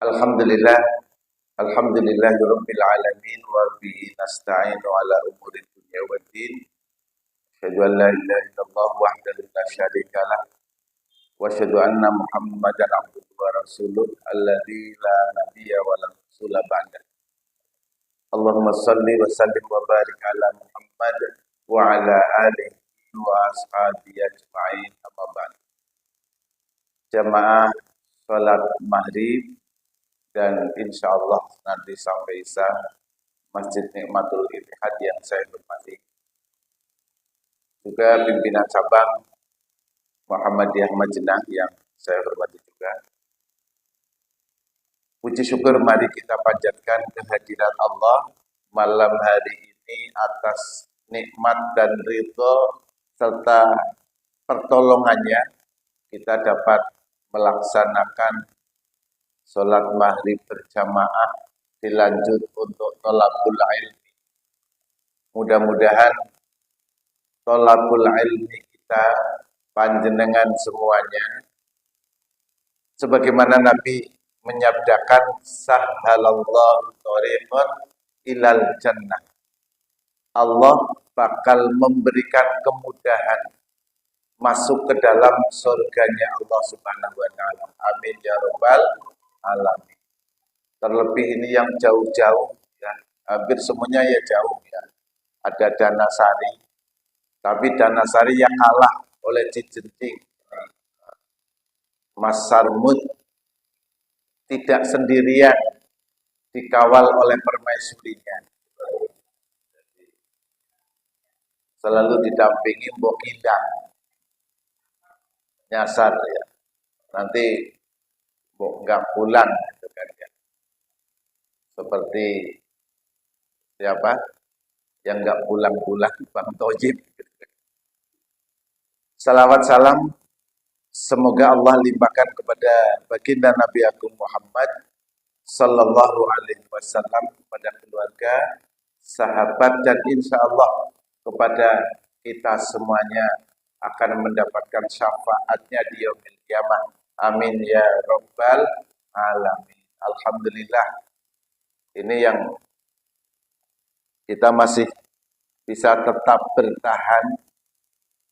Alhamdulillah, alhamdulillahirabbil alamin wa bihi nasta'inu ala umuri dunya waddin. Asyhadu an la ilaha illallah wahdahu la syarika lah wa asyhadu anna Muhammadan abduhu wa rasuluh alladzi la nabiyya wa la rasula ba'da. Allahumma shalli wa sallim wa barik ala Muhammad wa ala alihi wa ashabihi ajma'in. Amma ba'd. Jamaah salat maghrib dan insya Allah nanti sampai Isya Masjid Nikmatul Ittihad yang saya hormati. Juga pimpinan cabang Muhammadiyah Madinah yang saya hormati juga. Puji syukur mari kita panjatkan kehadiran Allah malam hari ini atas nikmat dan ridho serta pertolongannya kita dapat melaksanakan sholat maghrib berjamaah dilanjut untuk thalabul ilmi. Mudah-mudahan thalabul ilmi kita panjenengan semuanya sebagaimana Nabi menyabdakan sahhalallahu thoriqan ilal jannah. Allah bakal memberikan kemudahan masuk ke dalam surganya Allah Subhanahu wa taala. Amin ya rabbal alamin. Terlebih ini yang jauh-jauh ya, hampir semuanya ya jauh ya. Ada Danasari, tapi Danasari yang kalah oleh Cijenting. Mas Sarmud tidak sendirian, dikawal oleh permaisurinya. Selalu didampingi Mbok Indang. Nyasar ya. Nanti nggak pulang gitu kan ya. Seperti siapa yang nggak pulang-pulang, Bang Tojib gitu kan. Salawat salam semoga Allah limpahkan kepada baginda Nabi Agung Muhammad sallallahu alaihi wasallam, kepada keluarga, sahabat, dan insya Allah kepada kita semuanya akan mendapatkan syafaatnya di yaumil qiyamah. Amin ya rabbal alamin. Alhamdulillah, ini yang kita masih bisa tetap bertahan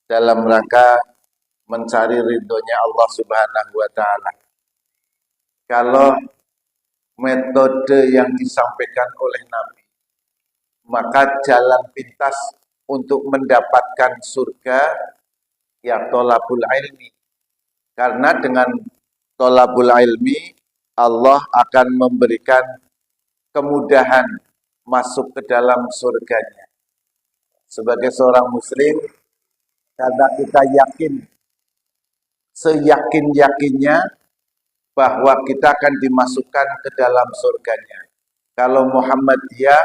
dalam rangka mencari ridhonya Allah Subhanahu wa taala. Kalau metode yang disampaikan oleh Nabi, maka jalan pintas untuk mendapatkan surga ya thalabul ilmi. Karena dengan thalabul ilmi Allah akan memberikan kemudahan masuk ke dalam surganya. Sebagai seorang muslim, karena kita yakin, seyakin-yakinnya bahwa kita akan dimasukkan ke dalam surganya. Kalau Muhammadiyah,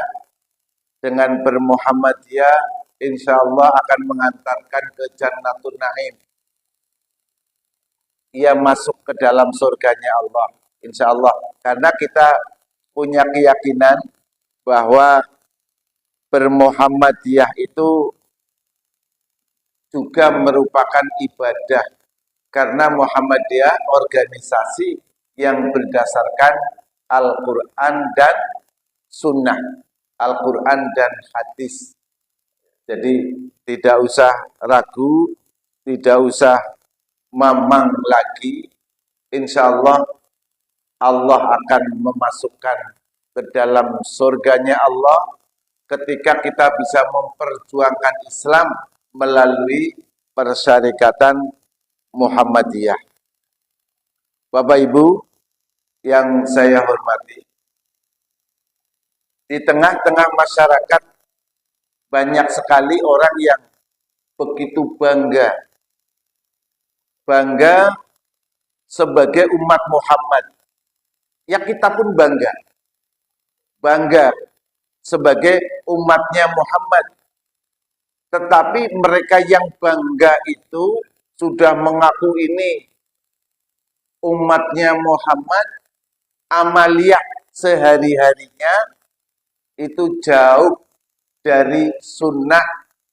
dengan bermuhammadiyah insya Allah akan mengantarkan ke Jannatul Naim. Ia masuk ke dalam surganya Allah, insya Allah. Karena kita punya keyakinan bahwa bermuhammadiyah itu juga merupakan ibadah. Karena Muhammadiyah organisasi yang berdasarkan Al-Quran dan Sunnah, Al-Quran dan hadis. Jadi tidak usah ragu, tidak usah mamang lagi. Insya Allah, Allah akan memasukkan ke dalam surganya Allah ketika kita bisa memperjuangkan Islam melalui persyarikatan Muhammadiyah. Bapak Ibu yang saya hormati, di tengah-tengah masyarakat banyak sekali orang yang begitu bangga sebagai umat Muhammad. Ya kita pun bangga sebagai umatnya Muhammad. Tetapi mereka yang bangga itu sudah mengaku ini umatnya Muhammad, amaliyah sehari-harinya itu jauh dari sunnah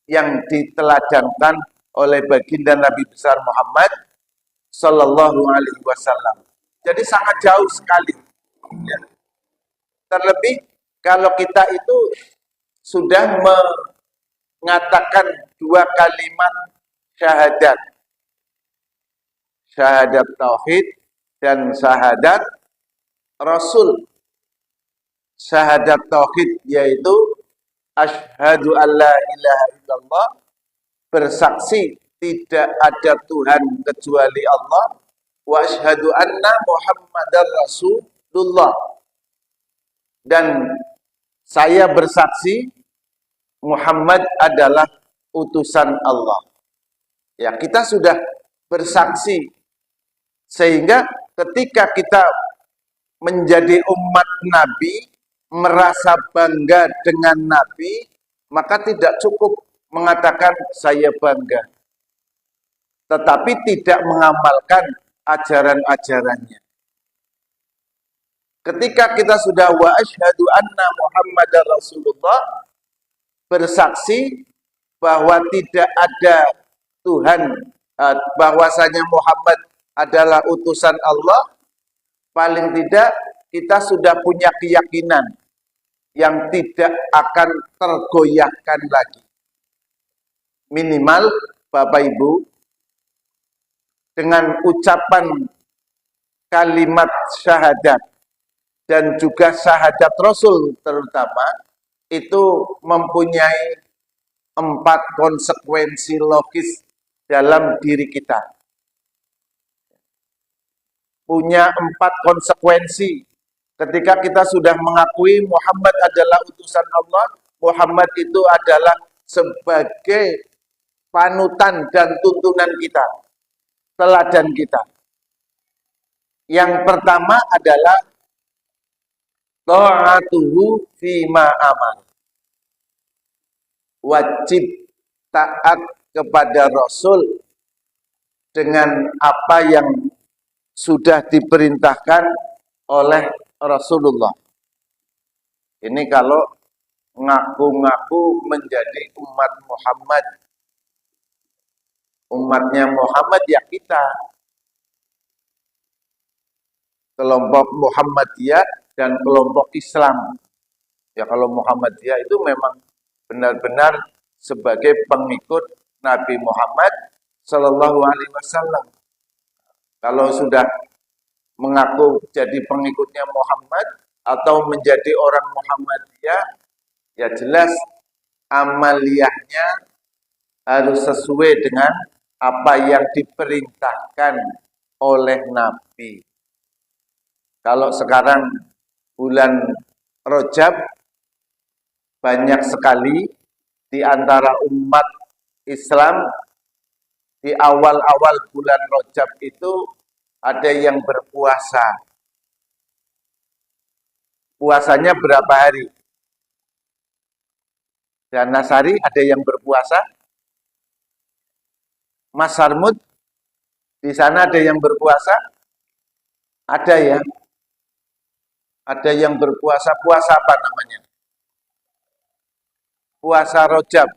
yang diteladankan oleh baginda Nabi besar Muhammad Sallallahu Alaihi Wasallam. Jadi sangat jauh sekali. Ya. Terlebih kalau kita itu sudah mengatakan dua kalimat syahadat, syahadat tauhid dan syahadat rasul. Syahadat tauhid yaitu asyhadu alla ilaha illallah, bersaksi tidak ada Tuhan kecuali Allah, wa asyhadu anna Muhammadar Rasulullah, dan saya bersaksi Muhammad adalah utusan Allah. Ya, kita sudah bersaksi sehingga ketika kita menjadi umat Nabi, merasa bangga dengan Nabi, maka tidak cukup mengatakan saya bangga, tetapi tidak mengamalkan ajaran-ajarannya. Ketika kita sudah wa asyhadu anna Muhammadar Rasulullah, bersaksi bahwa tidak ada Tuhan, bahwasanya Muhammad adalah utusan Allah, paling tidak kita sudah punya keyakinan yang tidak akan tergoyahkan lagi. Minimal Bapak Ibu, dengan ucapan kalimat syahadat dan juga syahadat Rasul terutama, itu mempunyai 4 konsekuensi logis dalam diri kita. Punya 4 konsekuensi. Ketika kita sudah mengakui Muhammad adalah utusan Allah, Muhammad itu adalah sebagai panutan dan tuntunan kita, teladan kita. Yang pertama adalah ta'atuhu fima amar. Wajib taat kepada Rasul dengan apa yang sudah diperintahkan oleh Rasulullah. Ini kalau ngaku-ngaku menjadi umat Muhammad. Umatnya Muhammad ya kita. Kelompok Muhammadiyah dan kelompok Islam. Ya kalau Muhammadiyah itu memang benar-benar sebagai pengikut Nabi Muhammad Sallallahu Alaihi Wasallam. Kalau sudah mengaku jadi pengikutnya Muhammad atau menjadi orang Muhammadiyah, ya jelas amaliyahnya harus sesuai dengan apa yang diperintahkan oleh Nabi. Kalau sekarang bulan Rajab, banyak sekali di antara umat Islam di awal-awal bulan Rajab itu ada yang berpuasa. Puasanya berapa hari? Dan Nasari ada yang berpuasa? Mas Sarmud, di sana ada yang berpuasa? Ada ya? Ada yang berpuasa. Puasa apa namanya? Puasa Rajab.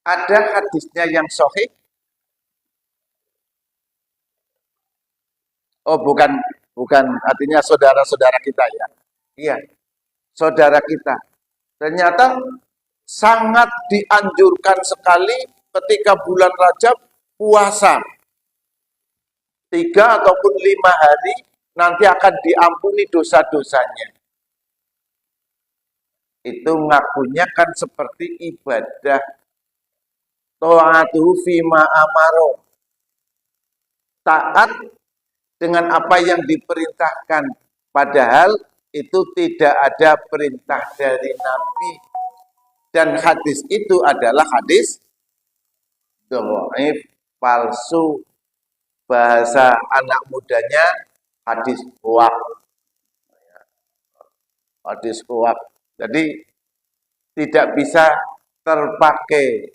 Ada hadisnya yang sahih? Oh, bukan artinya saudara-saudara kita ya. Iya, saudara kita. Ternyata sangat dianjurkan sekali ketika bulan Rajab puasa. 3 ataupun 5 hari nanti akan diampuni dosa-dosanya. Itu ngakunya kan seperti ibadah. Ta'atuhu fima amaro. Taat dengan apa yang diperintahkan. Padahal itu tidak ada perintah dari Nabi. Dan hadis itu adalah hadis dhaif, palsu, bahasa anak mudanya hadis hoak. Hadis hoak. Jadi tidak bisa terpakai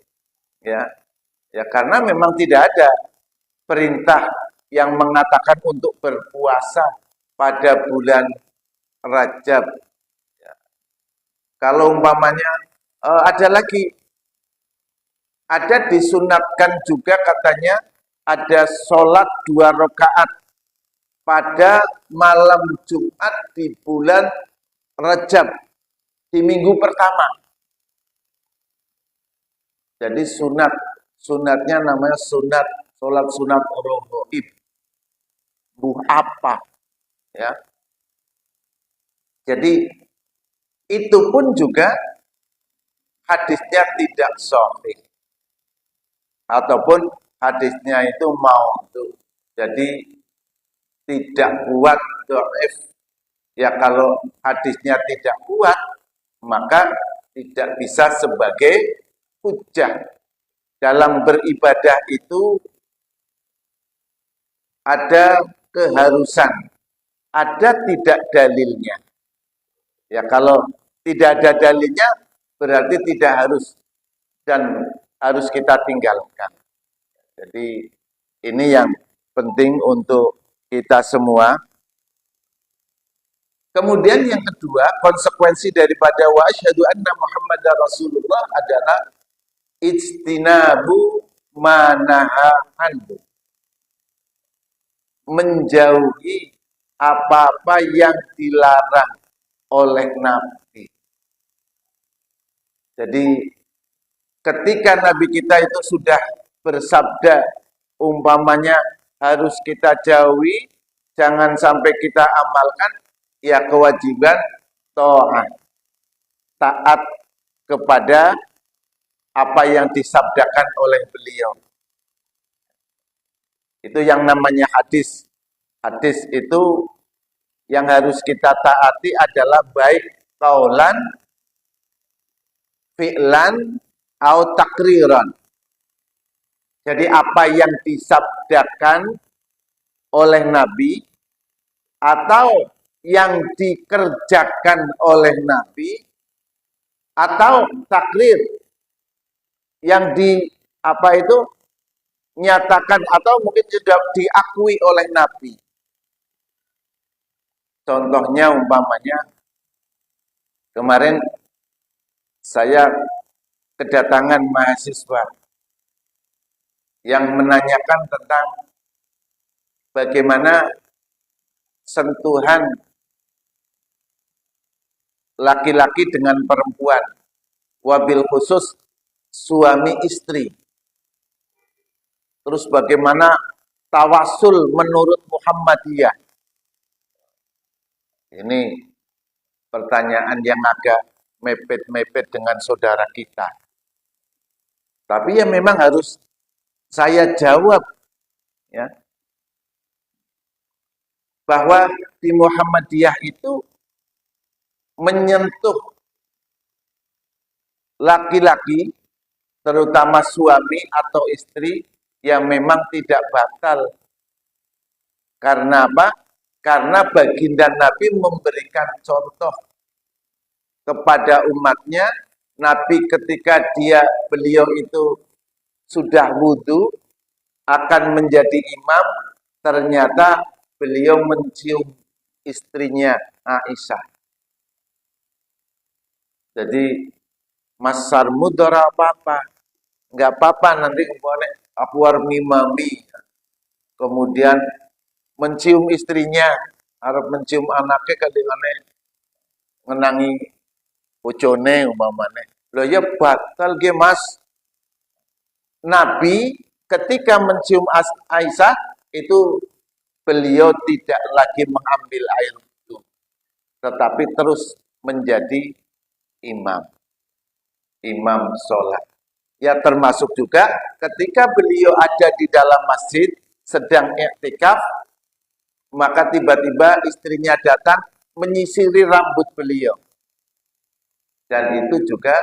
ya. Ya karena memang tidak ada perintah yang mengatakan untuk berpuasa pada bulan Rajab. Ya. Kalau umpamanya ada lagi, ada disunatkan juga katanya ada sholat 2 rakaat pada malam Jumat di bulan Rajab, di minggu pertama. Jadi sunatnya namanya sholat sunat rogoib. Apa? Ya. Jadi itu pun juga hadisnya tidak sahih. Ataupun hadisnya itu maudhu. Jadi tidak kuat, dhaif. Ya kalau hadisnya tidak kuat, maka tidak bisa sebagai hujjah. Dalam beribadah itu ada keharusan, ada tidak dalilnya. Ya kalau tidak ada dalilnya berarti tidak harus dan harus kita tinggalkan. Jadi ini yang penting untuk kita semua. Kemudian yang kedua, konsekuensi daripada wa asyhadu anna Muhammadar Rasulullah adalah ijtinabu manaha anhu. Menjauhi apa-apa yang dilarang oleh Nabi. Jadi ketika Nabi kita itu sudah bersabda, umpamanya harus kita jauhi, jangan sampai kita amalkan, ya kewajiban taat kepada apa yang disabdakan oleh beliau. Itu yang namanya hadis. Hadis itu yang harus kita taati adalah baik qaulan, fi'lan, atau takriran. Jadi apa yang disabdakan oleh Nabi atau yang dikerjakan oleh Nabi atau takrir yang nyatakan atau mungkin sudah diakui oleh Nabi. Contohnya umpamanya kemarin saya kedatangan mahasiswa yang menanyakan tentang bagaimana sentuhan laki-laki dengan perempuan, wabil khusus suami istri. Terus bagaimana tawasul menurut Muhammadiyah. Ini pertanyaan yang agak mepet-mepet dengan saudara kita. Tapi ya memang harus saya jawab, ya, bahwa di Muhammadiyah itu menyentuh laki-laki, terutama suami atau istri, yang memang tidak batal. Karena apa? Karena baginda Nabi memberikan contoh kepada umatnya. Nabi ketika beliau itu sudah wudhu, akan menjadi imam, ternyata beliau mencium istrinya Aisyah. Jadi masar mudara apa-apa, nggak apa-apa nanti aku warmi mami. Kemudian mencium istrinya, harap mencium anaknya kadang-kadang ngenangi bojone umpamane. Loh ya batal ge Mas. Nabi ketika mencium Aisyah itu beliau tidak lagi mengambil air itu, tetapi terus menjadi imam sholat. Ya termasuk juga ketika beliau ada di dalam masjid sedang i'tikaf, maka tiba-tiba istrinya datang menyisiri rambut beliau. Dan itu juga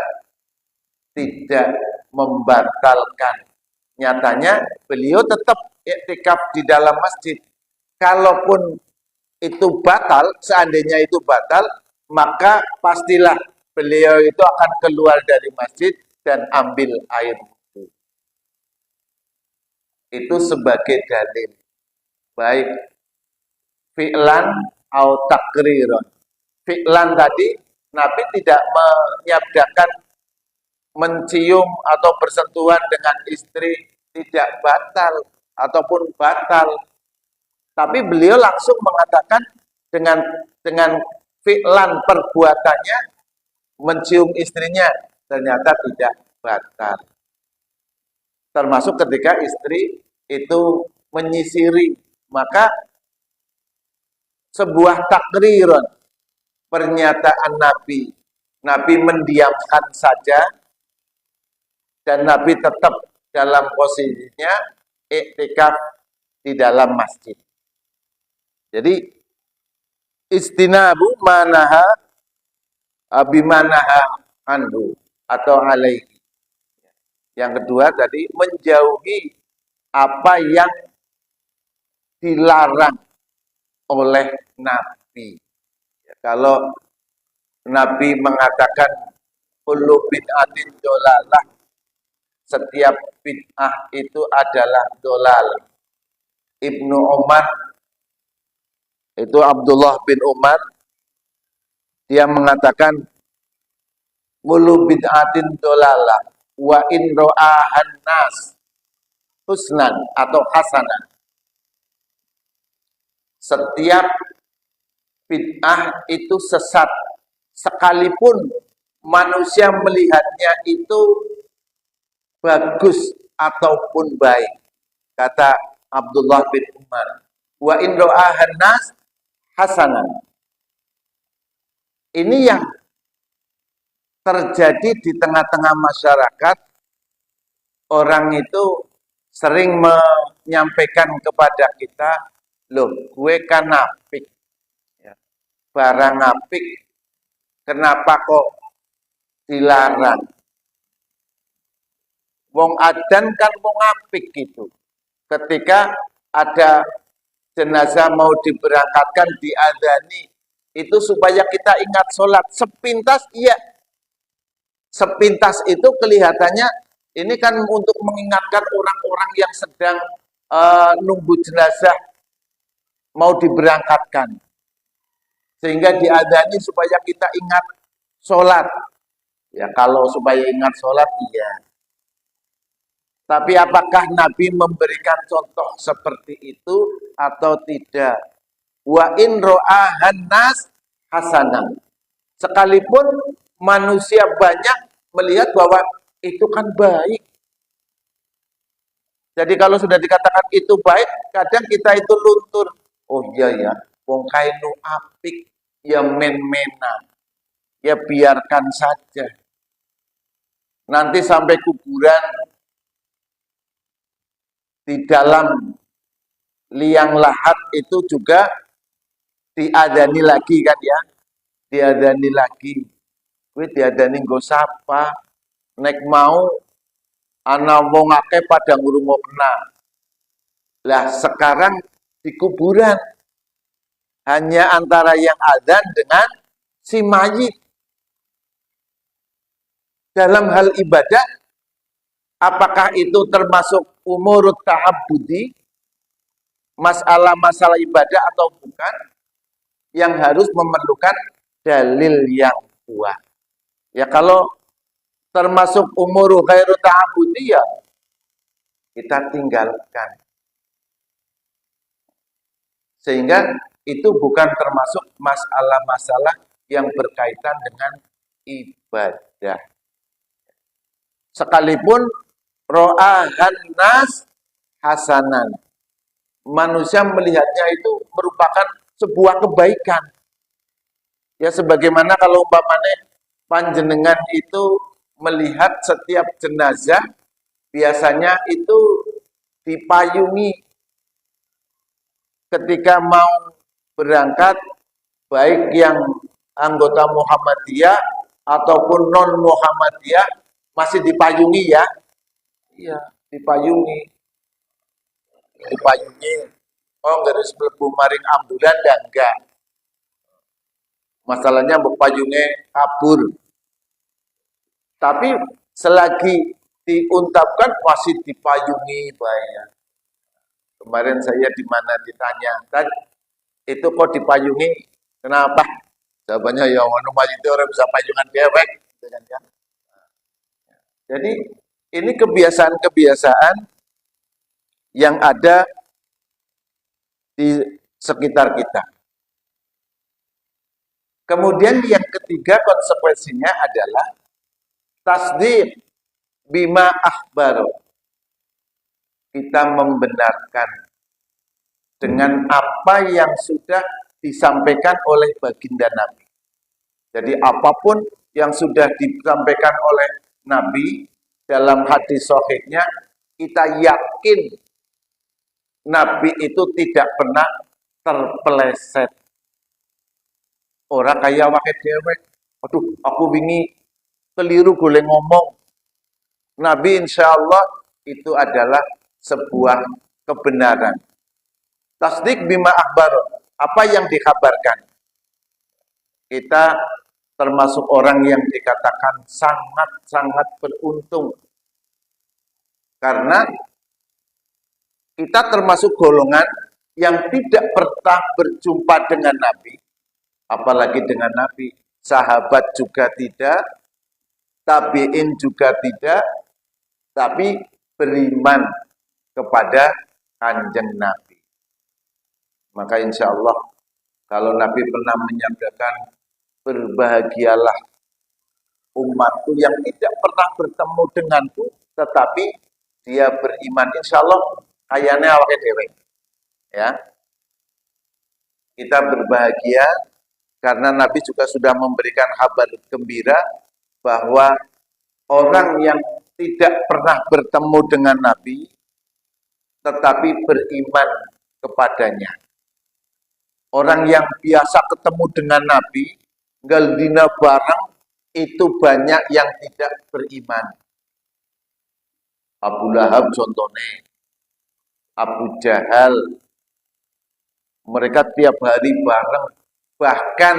tidak membatalkan. Nyatanya beliau tetap i'tikaf di dalam masjid. Kalaupun itu batal, seandainya itu batal, maka pastilah beliau itu akan keluar dari masjid dan ambil air wudu. Itu sebagai dalil. Baik fi'lan atau takriron. Fi'lan tadi, Nabi tidak menyabdakan mencium atau bersentuhan dengan istri tidak batal. ataupun batal. Tapi beliau langsung mengatakan dengan fi'lan perbuatannya mencium istrinya ternyata tidak batal. Termasuk ketika istri itu menyisiri, maka sebuah takriran, pernyataan Nabi mendiamkan saja dan Nabi tetap dalam posisinya iktikaf di dalam masjid. Jadi istinabu manaha bimanaha anhu atau alaihi. Yang kedua tadi menjauhi apa yang dilarang oleh Nabi. Kalau Nabi mengatakan kullu bid'atin dolalah, setiap bid'ah itu adalah dolal. Ibnu Umar, itu Abdullah bin Umar, dia mengatakan kullu bid'atin dolalah wa in ra'ahan nas husnan atau hasanan. Setiap bid'ah itu sesat, sekalipun manusia melihatnya itu bagus ataupun baik, kata Abdullah bin Umar. Wa in ra'ahan nas hasanan. Ini yang terjadi di tengah-tengah masyarakat. Orang itu sering menyampaikan kepada kita, loh, gue kan apik, barang apik, kenapa kok dilarang? Wong adan kan wong apik gitu. Ketika ada jenazah mau diberangkatkan, diadani, itu supaya kita ingat sholat. Sepintas, iya. Sepintas itu kelihatannya, ini kan untuk mengingatkan orang-orang yang sedang nunggu jenazah mau diberangkatkan. Sehingga diadani supaya kita ingat sholat. Ya kalau supaya ingat sholat, iya. Tapi apakah Nabi memberikan contoh seperti itu atau tidak? Wa in ro'ahan nas hasanah. Sekalipun manusia banyak melihat bahwa itu kan baik. Jadi kalau sudah dikatakan itu baik, kadang kita itu luntur. Oh iya ya, wong kainu apik, ya men-menan. Ya biarkan saja. Nanti sampai kuburan di dalam liang lahat itu juga diadani lagi kan ya. Diadani lagi. Kuwi diadani nggo sapa? Nek mau ana wong akeh pada ngrungokna. Lah sekarang di kuburan hanya antara yang adzan dengan si mayit. Dalam hal ibadah, apakah itu termasuk umurut ta'abbudi, masalah-masalah ibadah atau bukan, yang harus memerlukan dalil yang kuat. Ya kalau termasuk umuru khairu ta'abbudi, ya kita tinggalkan. Sehingga itu bukan termasuk masalah-masalah yang berkaitan dengan ibadah. Sekalipun ro'ahan nas hasanan, manusia melihatnya itu merupakan sebuah kebaikan. Ya sebagaimana kalau umpamanya panjenengan itu melihat setiap jenazah, biasanya itu dipayungi ketika mau berangkat, baik yang anggota Muhammadiyah ataupun non Muhammadiyah, masih dipayungi ya. Iya, dipayungi. Oh, garis mlebu maring ambulan dan enggak. Masalahnya payungnya kabur. Tapi selagi diungkapkan masih dipayungi bayar. Kemarin saya di mana ditanya, kan itu kok dipayungi, kenapa? Jawabannya ya ono itu orang bisa payungan dewek, gitu kan ya. Jadi ini kebiasaan-kebiasaan yang ada di sekitar kita. Kemudian yang ketiga konsekuensinya adalah tasdiq bima akhbaru. Kita membenarkan dengan apa yang sudah disampaikan oleh baginda Nabi. Jadi apapun yang sudah disampaikan oleh Nabi dalam hadis sahihnya, kita yakin Nabi itu tidak pernah terpeleset. Orang kaya wae dhewe. Aduh, aku wingi keliru boleh ngomong. Nabi insya Allah itu adalah sebuah kebenaran. Tasdik bima akhbar, apa yang dikabarkan. Kita termasuk orang yang dikatakan sangat-sangat beruntung. Karena kita termasuk golongan yang tidak pernah berjumpa dengan Nabi, apalagi dengan Nabi. Sahabat juga tidak, tabi'in juga tidak, tapi beriman kepada Kanjeng Nabi. Maka insya Allah, kalau Nabi pernah menyabdakan, berbahagialah umatku yang tidak pernah bertemu denganku, tetapi dia beriman. Insya Allah, kayaknya awake dhewe. Ya, kita berbahagia karena Nabi juga sudah memberikan kabar gembira bahwa orang yang tidak pernah bertemu dengan Nabi, tetapi beriman kepadanya. Orang yang biasa ketemu dengan Nabi, galdina bareng, itu banyak yang tidak beriman. Abu Lahab contohnya, Abu Jahal, mereka tiap hari bareng, bahkan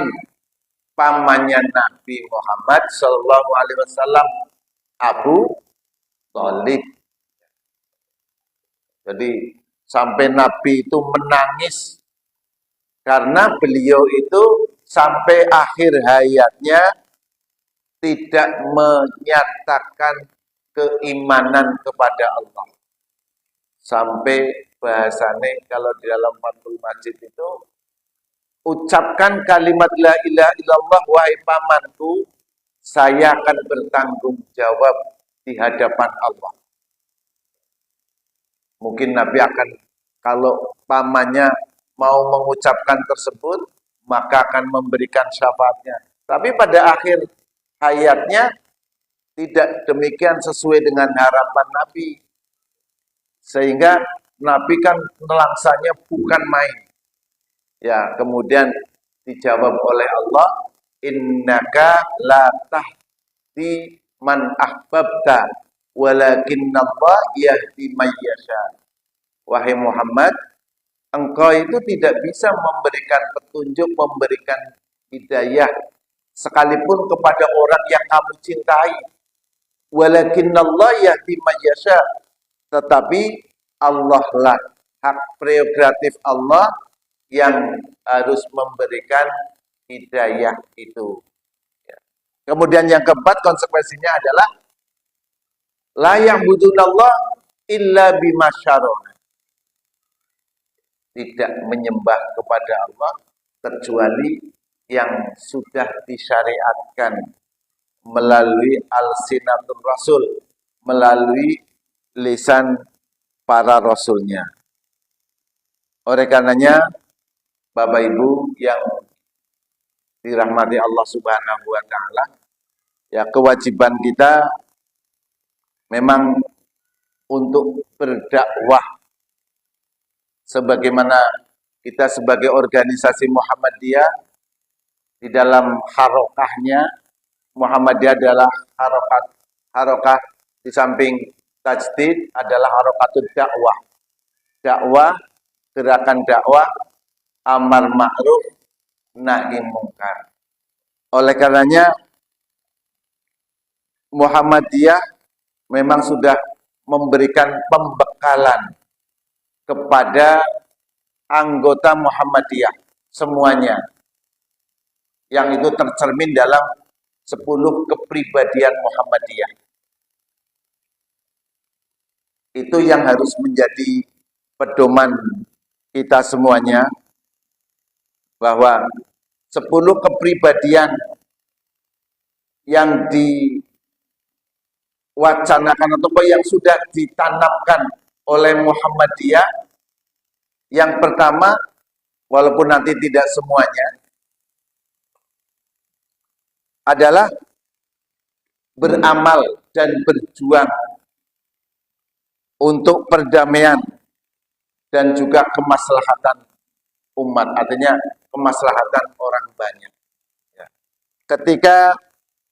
pamannya Nabi Muhammad SAW, Abu Thalib. Jadi sampai Nabi itu menangis karena beliau itu sampai akhir hayatnya tidak menyatakan keimanan kepada Allah. Sampai bahasanya kalau di dalam Fathul Majid itu, ucapkan kalimat la ilaha illallah wahai pamanku, saya akan bertanggung jawab di hadapan Allah. Mungkin Nabi akan, kalau pamannya mau mengucapkan tersebut, maka akan memberikan syafaatnya. Tapi pada akhir hayatnya, tidak demikian sesuai dengan harapan Nabi. Sehingga Nabi kan melaksanya bukan main. Ya, kemudian dijawab oleh Allah, innaka la tahdi man ahbabta walakinnallaha yahdi may yasha. Wahai Muhammad, engkau itu tidak bisa memberikan petunjuk, memberikan hidayah sekalipun kepada orang yang kamu cintai. Walakinnallaha yahdi may yasha. Tetapi Allah lah, hak prerogatif Allah yang harus memberikan hidayah itu. Kemudian yang keempat konsekuensinya adalah la ya'budunallah illa bima syara'ah. Tidak menyembah kepada Allah kecuali yang sudah disyariatkan melalui alsinatul rasul, melalui lisan para rasulnya. Oleh karenanya, Bapak Ibu yang dirahmati Allah Subhanahu wa taala, ya kewajiban kita memang untuk berdakwah sebagaimana kita sebagai organisasi Muhammadiyah di dalam harokahnya. Muhammadiyah adalah harokah di samping tajdid adalah harokatul dakwah. Dakwah, gerakan dakwah, amar ma'ruf, nahi mungkar. Oleh karenanya Muhammadiyah memang sudah memberikan pembekalan kepada anggota Muhammadiyah semuanya, yang itu tercermin dalam 10 kepribadian Muhammadiyah. Itu yang harus menjadi pedoman kita semuanya bahwa 10 kepribadian yang diwacanakan atau yang sudah ditanamkan oleh Muhammadiyah. Yang pertama, walaupun nanti tidak semuanya, adalah beramal dan berjuang untuk perdamaian dan juga kemaslahatan umat, artinya kemaslahatan orang banyak. Ketika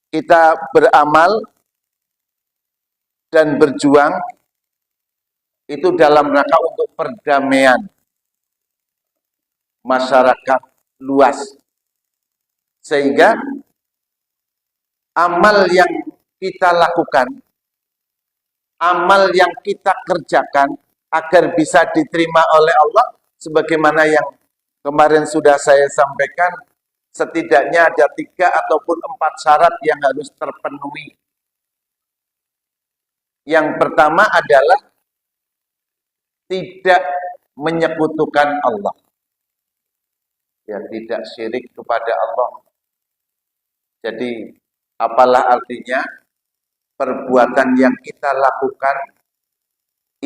kita beramal dan berjuang, itu dalam rangka untuk perdamaian masyarakat luas, sehingga amal yang kita lakukan, amal yang kita kerjakan agar bisa diterima oleh Allah, sebagaimana yang kemarin sudah saya sampaikan, setidaknya ada 3 ataupun 4 syarat yang harus terpenuhi. Yang pertama adalah tidak menyekutukan Allah. Ya, tidak syirik kepada Allah. Jadi, apalah artinya perbuatan yang kita lakukan,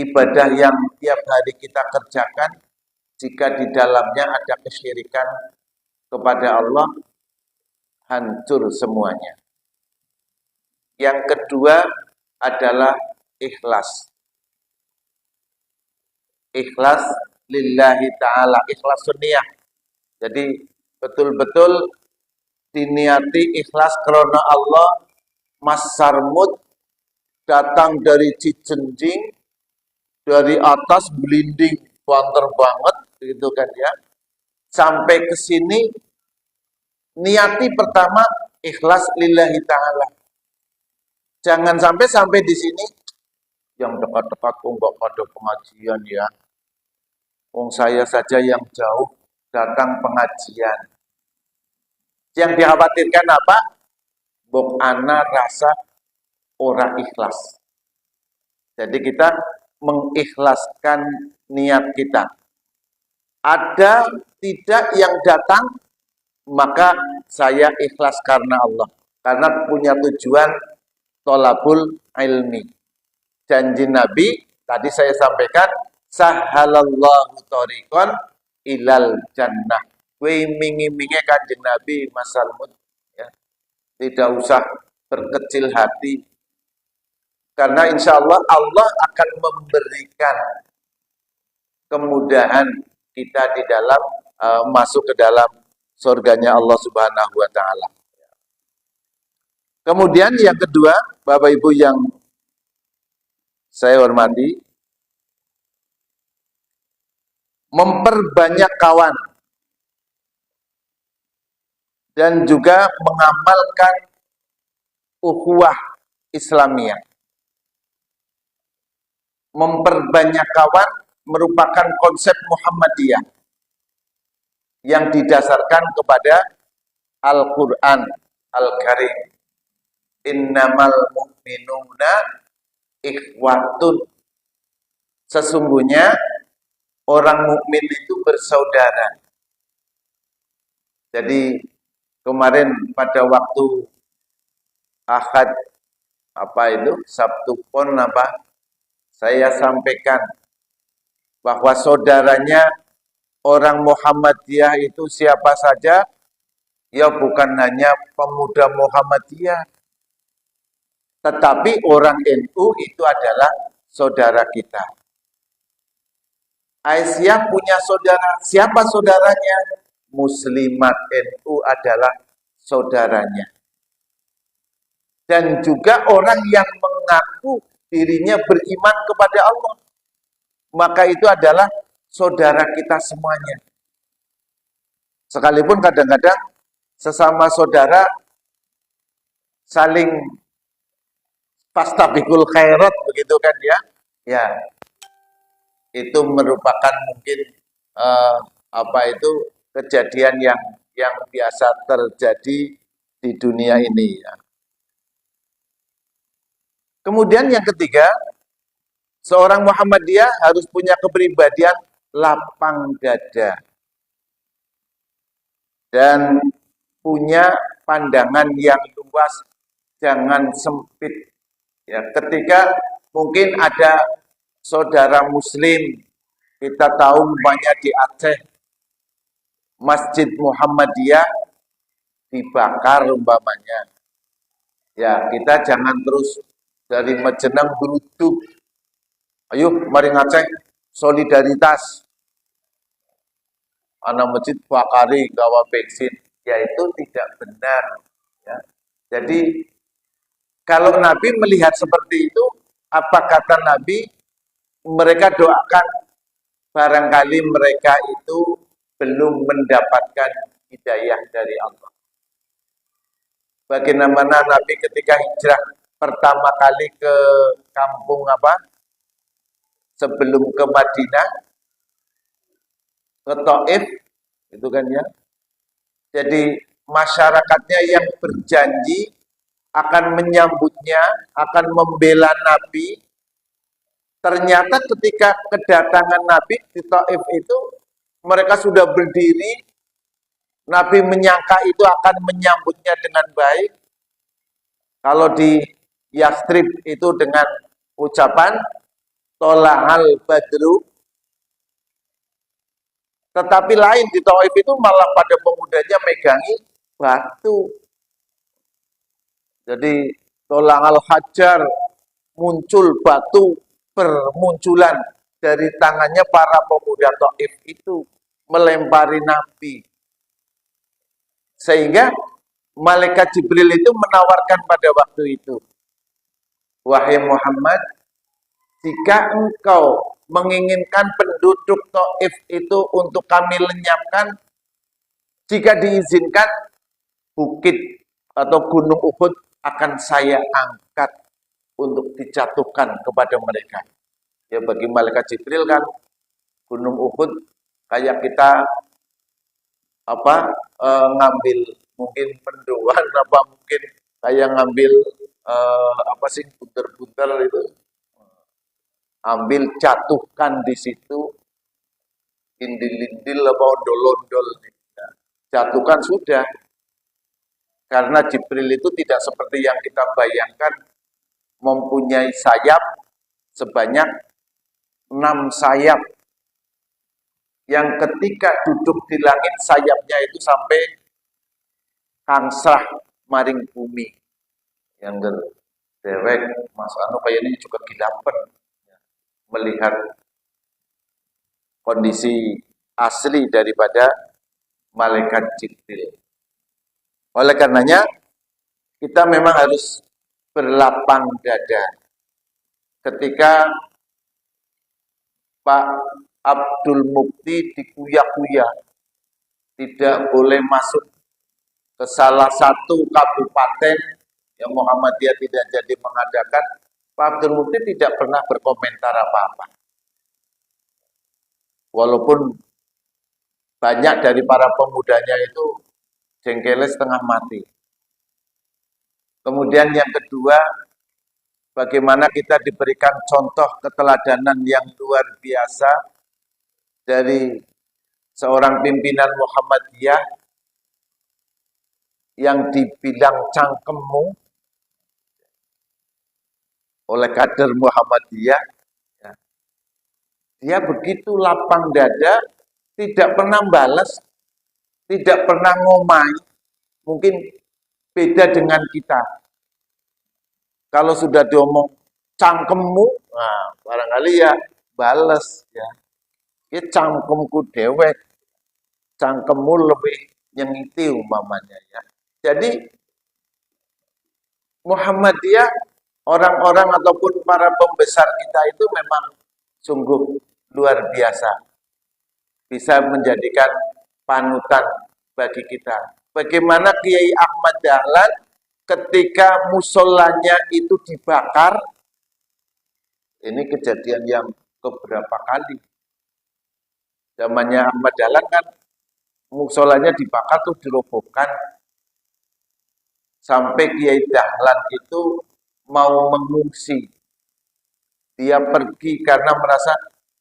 ibadah yang tiap hari kita kerjakan, jika di dalamnya ada kesyirikan kepada Allah, hancur semuanya. Yang kedua adalah ikhlas. Ikhlas lillahi ta'ala, ikhlas sunniyah. Jadi betul-betul diniati ikhlas karena Allah. Mas Sarmud datang dari Cijenjing, dari atas blinding, banter banget, gitu kan ya. Sampai ke sini, niati pertama ikhlas lillahi ta'ala. Jangan sampai di sini, yang dekat-dekat nggak pada pengajian ya. Saya saja yang jauh datang pengajian. Yang dikhawatirkan apa? Bok ana rasa orang ikhlas. Jadi kita mengikhlaskan niat kita. Ada tidak yang datang, maka saya ikhlas karena Allah. Karena punya tujuan tolabul ilmi. Janji Nabi, tadi saya sampaikan, sahalallahu thoriqan ilal jannah. Mingi-mingi Kanjeng Nabi Mas Salmud, ya. Tidak usah berkecil hati, karena insya Allah Allah akan memberikan kemudahan kita di dalam masuk ke dalam surganya Allah Subhanahu wa Ta'ala. Kemudian yang kedua, Bapak Ibu yang saya hormati, memperbanyak kawan dan juga mengamalkan ukhuwah Islamiyah. Memperbanyak kawan merupakan konsep Muhammadiyah yang didasarkan kepada Al-Quran Al-Karim. Innamal mu'minuna ikhwatun. Sesungguhnya orang mukmin itu bersaudara. Jadi kemarin pada waktu Ahad Sabtu Pon saya sampaikan bahwa saudaranya orang Muhammadiyah itu siapa saja, ya bukan hanya pemuda Muhammadiyah, tetapi orang NU itu adalah saudara kita. Aisyah punya saudara. Siapa saudaranya? Muslimat NU adalah saudaranya. Dan juga orang yang mengaku dirinya beriman kepada Allah, maka itu adalah saudara kita semuanya. Sekalipun kadang-kadang sesama saudara saling fastabiqul khairat, begitu kan ya? Ya, itu merupakan mungkin kejadian yang biasa terjadi di dunia ini. Ya. Kemudian yang ketiga, Seorang Muhammadiyah harus punya kepribadian lapang dada dan punya pandangan yang luas, jangan sempit. Ya, ketika mungkin ada saudara muslim, kita tahu banyak di Aceh, Masjid Muhammadiyah dibakar umpamanya. Ya, kita jangan terus dari Mejenang beruduk. Ayo, mari Aceh, solidaritas. Anak masjid bakari gawa bensin, ya itu tidak benar. Ya. Jadi kalau Nabi melihat seperti itu, apa kata Nabi? Mereka doakan barangkali mereka itu belum mendapatkan hidayah dari Allah. Bagaimana Nabi ketika hijrah pertama kali ke kampung apa? Sebelum ke Madinah, ke Taif, itu kan ya. Jadi masyarakatnya yang berjanji akan menyambutnya, akan membela Nabi. Ternyata ketika kedatangan Nabi di Taif itu, mereka sudah berdiri, Nabi menyangka itu akan menyambutnya dengan baik. Kalau di Yastrib itu dengan ucapan Tola'al Badru. Tetapi lain di Taif itu malah pada pemudanya megangi batu. Jadi Tola'al Hajar, muncul batu bermunculan dari tangannya para pemuda Taif itu melempari Nabi. Sehingga malaikat Jibril itu menawarkan pada waktu itu, wahai Muhammad, jika engkau menginginkan penduduk Taif itu untuk kami lenyapkan, jika diizinkan, bukit atau gunung Uhud akan saya angkat untuk dijatuhkan kepada mereka. Ya bagi malaikat Jibril kan gunung Uhud kayak kita ngambil mungkin pendoan, apa mungkin kayak ngambil apa sih bunter-bunter itu, ambil jatuhkan di situ, indil-indil apa ondol-ondol, jatuhkan sudah. Karena Jibril itu tidak seperti yang kita bayangkan, mempunyai sayap sebanyak 6 sayap, yang ketika duduk di langit sayapnya itu sampai kangsrah maring bumi. Yang derek Mas Anu kayaknya juga gilapen melihat kondisi asli daripada malaikat Jibril. Oleh karenanya kita memang harus berlapang dada. Ketika Pak Abdul Mukti dikuyak-kuyak, tidak boleh masuk ke salah satu kabupaten yang Muhammadiyah tidak jadi mengadakan, Pak Abdul Mukti tidak pernah berkomentar apa-apa. Walaupun banyak dari para pemudanya itu jengkelnya setengah mati. Kemudian yang kedua, bagaimana kita diberikan contoh keteladanan yang luar biasa dari seorang pimpinan Muhammadiyah yang dibilang cangkemmu oleh kader Muhammadiyah. Dia begitu lapang dada, tidak pernah balas, tidak pernah ngomai. Mungkin beda dengan kita. Kalau sudah diomong cangkemmu, nah barangkali ya balas ya. Ya cangkemku dewek, cangkemmu lebih nyengiti umpamanya ya. Jadi Muhammadiyah, orang-orang ataupun para pembesar kita itu memang sungguh luar biasa. Bisa menjadikan panutan bagi kita. Bagaimana Kiai Ahmad Dahlan ketika musolanya itu dibakar, ini kejadian yang keberapa kali. Zamannya Ahmad Dahlan kan musolanya dibakar tuh dirobohkan. Sampai Kiai Dahlan itu mau mengungsi Dia pergi karena merasa,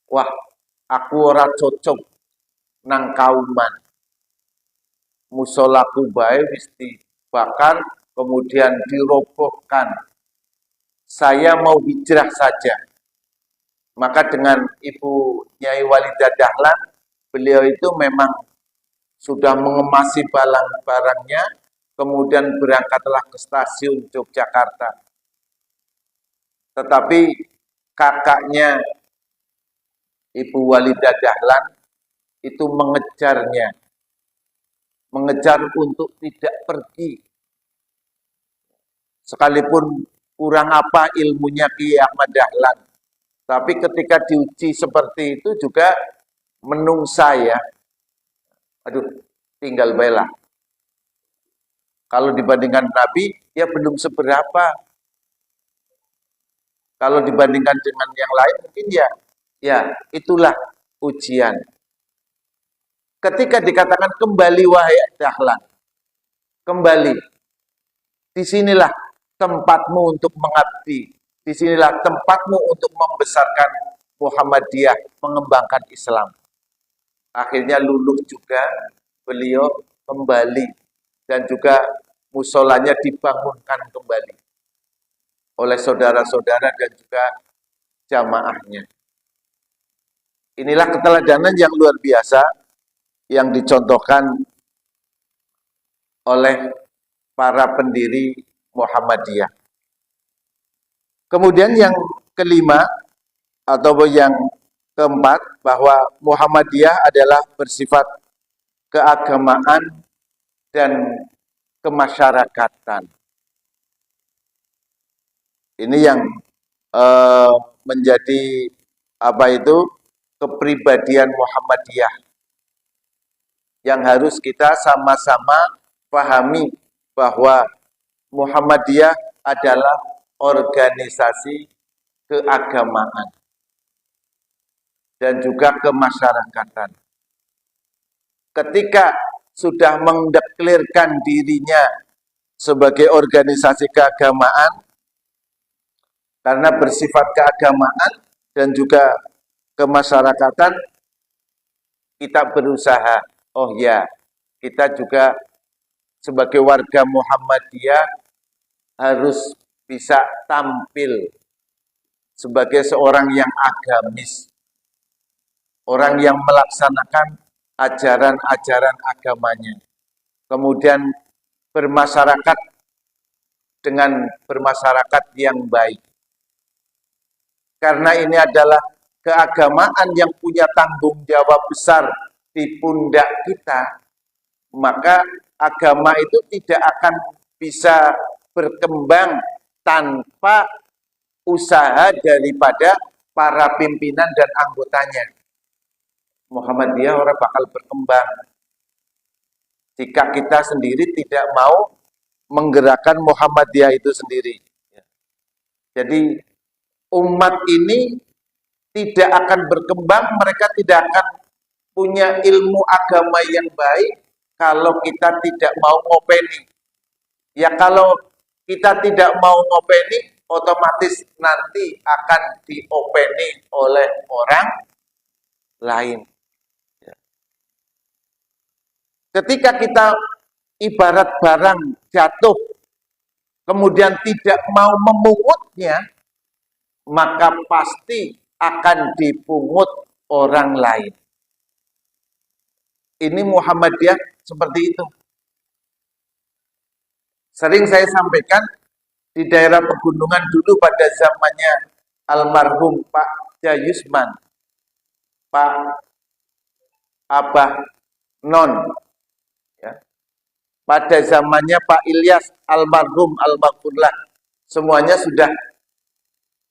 wah, aku ora cocok nang kauman. Musolaku bae wis dibakar, kemudian dirobohkan. Saya mau hijrah saja. Maka dengan Ibu Nyai Walidah Dahlan, beliau itu memang sudah mengemasi barang-barangnya, kemudian berangkatlah ke stasiun Yogyakarta. Tetapi kakaknya Ibu Walidah Dahlan itu mengejar untuk tidak pergi. Sekalipun kurang apa ilmunya Ki Ahmad Dahlan, tapi ketika diuji seperti itu juga menungsa ya, aduh, tinggal bela. Kalau dibandingkan Nabi, ya belum seberapa. Kalau dibandingkan dengan yang lain, mungkin ya itulah ujian. Ketika dikatakan kembali wahai Dahlan, kembali, disinilah tempatmu untuk mengabdi, disinilah tempatmu untuk membesarkan Muhammadiyah, mengembangkan Islam. Akhirnya luluh juga beliau kembali dan juga musolanya dibangunkan kembali oleh saudara-saudara dan juga jamaahnya. Inilah keteladanan yang luar biasa yang dicontohkan oleh para pendiri Muhammadiyah. Kemudian yang kelima atau yang keempat, bahwa Muhammadiyah adalah bersifat keagamaan dan kemasyarakatan. Ini yang menjadi kepribadian Muhammadiyah yang harus kita sama-sama pahami, bahwa Muhammadiyah adalah organisasi keagamaan dan juga kemasyarakatan. Ketika sudah mendeklirkan dirinya sebagai organisasi keagamaan, karena bersifat keagamaan dan juga kemasyarakatan, kita berusaha, oh ya, kita juga sebagai warga Muhammadiyah harus bisa tampil sebagai seorang yang agamis, orang yang melaksanakan ajaran-ajaran agamanya, kemudian bermasyarakat dengan bermasyarakat yang baik. Karena ini adalah keagamaan yang punya tanggung jawab besar di pundak kita, maka agama itu tidak akan bisa berkembang tanpa usaha daripada para pimpinan dan anggotanya. Muhammadiyah orang bakal berkembang jika kita sendiri tidak mau menggerakkan Muhammadiyah itu sendiri. Jadi umat ini tidak akan berkembang, mereka tidak akan punya ilmu agama yang baik kalau kita tidak mau ngopeni. Ya kalau kita tidak mau ngopeni, otomatis nanti akan diopeni oleh orang lain. Ketika kita ibarat barang jatuh, kemudian tidak mau memungutnya, maka pasti akan dipungut orang lain. Ini Muhammadiyah seperti itu. Sering saya sampaikan di daerah pegunungan dulu pada zamannya almarhum Pak Jayusman, Pak Abah Non, ya. Pada zamannya Pak Ilyas almarhum almarhumlah, semuanya sudah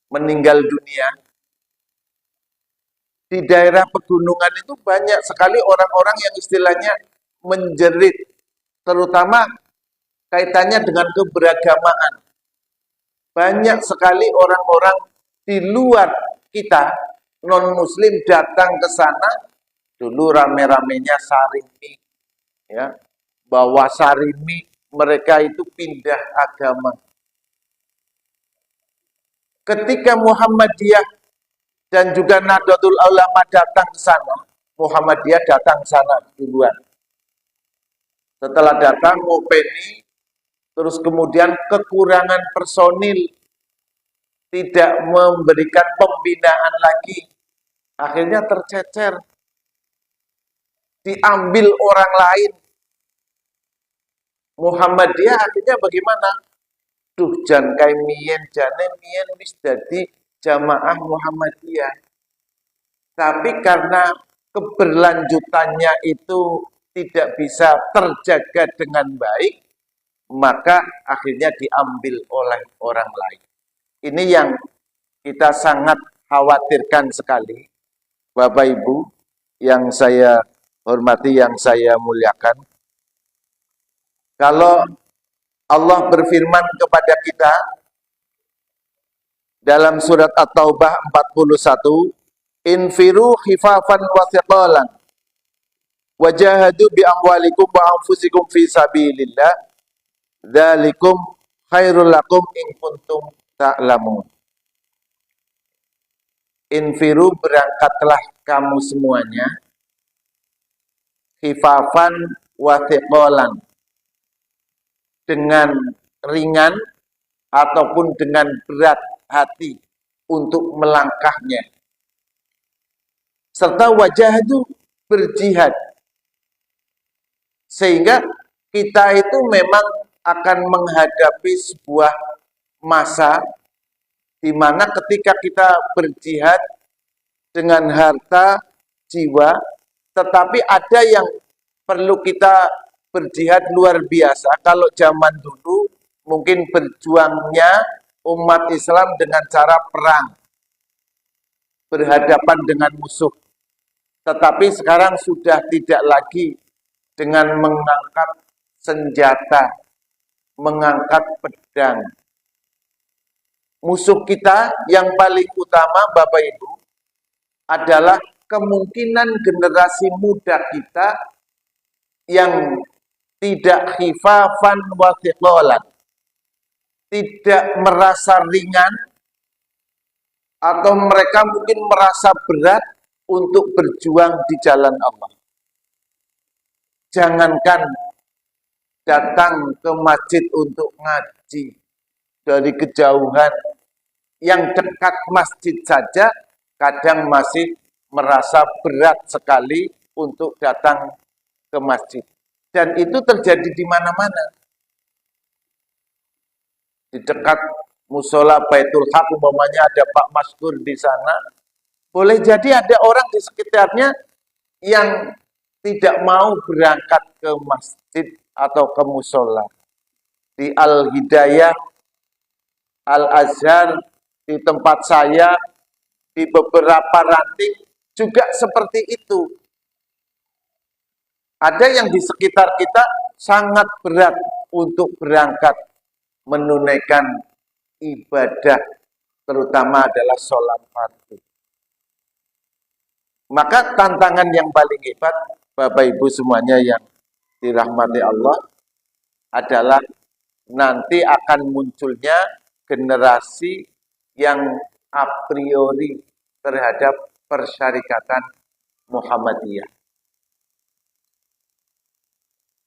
meninggal dunia. Di daerah pegunungan itu banyak sekali orang-orang yang istilahnya menjerit, terutama kaitannya dengan keberagamaan. Banyak sekali orang-orang di luar kita, non-muslim, datang ke sana. Dulu rame-ramenya Sarimi, ya, bawa Sarimi, mereka itu pindah agama. Ketika Muhammadiyah Dan juga Nahdlatul Ulama datang ke sana, Muhammadiyah datang ke sana duluan. Setelah datang ngopeni, terus kemudian kekurangan personil, tidak memberikan pembinaan lagi, akhirnya tercecer, diambil orang lain. Muhammadiyah akhirnya bagaimana? Duh, jan kai mien, jane mien wis dadi jamaah Muhammadiyah. Tapi karena keberlanjutannya itu tidak bisa terjaga dengan baik, maka akhirnya diambil oleh orang lain. Ini yang kita sangat khawatirkan sekali, Bapak Ibu, yang saya hormati, yang saya muliakan. Kalau Allah berfirman kepada kita dalam surat At-Taubah 41, infiru khifafan wa thiqalan wajahadu bi amwalikum wa anfusikum fi sabilillah dzalikum khairul lakum in kuntum ta'lamun. Infiru, berangkatlah kamu semuanya, khifafan wa thiqalan, dengan ringan ataupun dengan berat hati untuk melangkahnya. Serta wajahadu, berjihad. Sehingga kita itu memang akan menghadapi sebuah masa di mana ketika kita berjihad dengan harta, jiwa, tetapi ada yang perlu kita berjihad luar biasa. Kalau zaman dulu mungkin berjuangnya umat Islam dengan cara perang, berhadapan dengan musuh. Tetapi sekarang sudah tidak lagi dengan mengangkat senjata, mengangkat pedang. Musuh kita yang paling utama, Bapak Ibu, adalah kemungkinan generasi muda kita yang tidak khifafan wa thiqalan, tidak merasa ringan, atau mereka mungkin merasa berat untuk berjuang di jalan Allah. Jangankan datang ke masjid untuk ngaji dari kejauhan, yang dekat masjid saja kadang masih merasa berat sekali untuk datang ke masjid. Dan itu terjadi di mana-mana. Di dekat musola Baitul Haq umpamanya ada Pak Maskur di sana, boleh jadi ada orang di sekitarnya yang tidak mau berangkat ke masjid atau ke musola. Di Al-Hidayah, Al-Azhar, di tempat saya, di beberapa ranting juga seperti itu. Ada yang di sekitar kita sangat berat untuk berangkat menunaikan ibadah, terutama adalah sholat fardu. Maka tantangan yang paling hebat, Bapak Ibu semuanya yang dirahmati Allah, adalah nanti akan munculnya generasi yang a priori terhadap persyarikatan Muhammadiyah.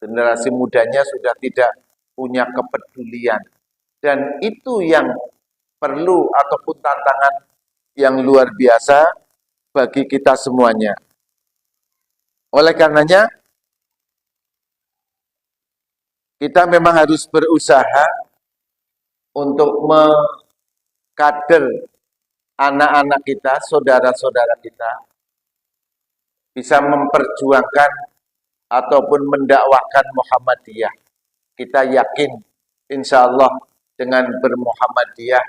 Generasi mudanya sudah tidak punya kepedulian. Dan itu yang perlu ataupun tantangan yang luar biasa bagi kita semuanya. Oleh karenanya, kita memang harus berusaha untuk mengkader anak-anak kita, saudara-saudara kita, bisa memperjuangkan ataupun mendakwahkan Muhammadiyah. Kita yakin, insya Allah dengan bermuhammadiyah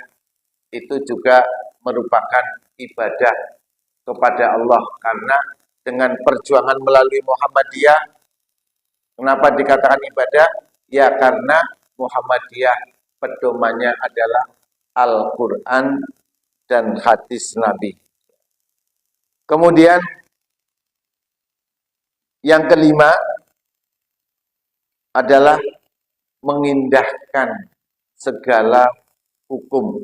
itu juga merupakan ibadah kepada Allah. Karena dengan perjuangan melalui Muhammadiyah, kenapa dikatakan ibadah? Ya karena Muhammadiyah pedomannya adalah Al-Quran dan hadis Nabi. Kemudian yang kelima adalah mengindahkan segala hukum.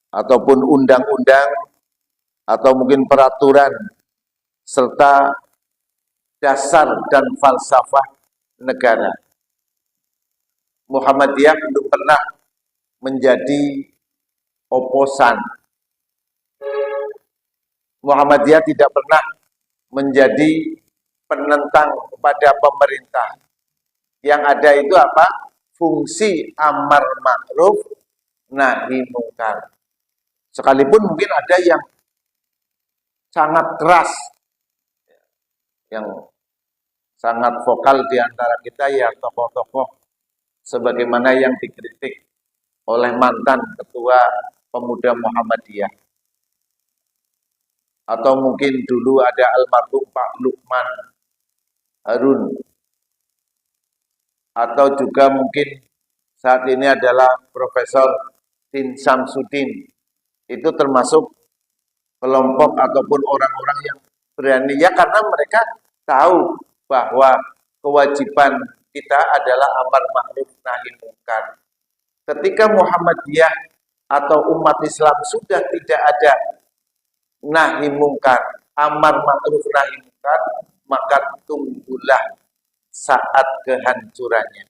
ataupun undang-undang atau mungkin peraturan serta dasar dan falsafah negara. Muhammadiyah belum pernah menjadi oposan. Muhammadiyah tidak pernah menjadi penentang kepada pemerintah. Yang ada itu apa? Fungsi amar ma'ruf nahi mungkar. Sekalipun mungkin ada yang sangat keras, yang sangat vokal di antara kita, ya tokoh-tokoh sebagaimana yang dikritik oleh mantan ketua pemuda Muhammadiyah. Atau mungkin dulu ada almarhum Pak Lukman Harun. Atau juga mungkin saat ini adalah Profesor Din Samsudin. Itu termasuk kelompok ataupun orang-orang yang berani, ya karena mereka tahu bahwa kewajiban kita adalah amar ma'ruf nahi mungkar. Ketika Muhammadiyah atau umat Islam sudah tidak ada nahi mungkar, amar ma'ruf nahi mungkar, maka tunggulah saat kehancurannya.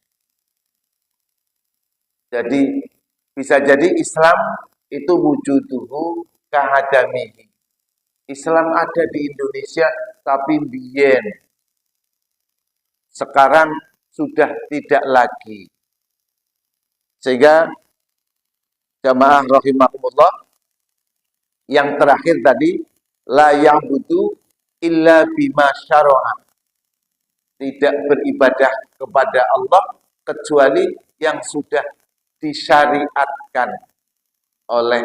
Jadi bisa jadi Islam itu wujuduhu kahadamihi. Islam ada di Indonesia tapi biyen. Sekarang sudah tidak lagi. Sehingga jamaah rahimakumullah, yang terakhir tadi, la ya'budu illa bima syara'a. Tidak beribadah kepada Allah kecuali yang sudah disyariatkan oleh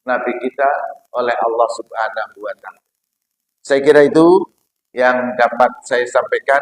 Nabi kita, oleh Allah Subhanahu wa Ta'ala. Saya kira itu yang dapat saya sampaikan.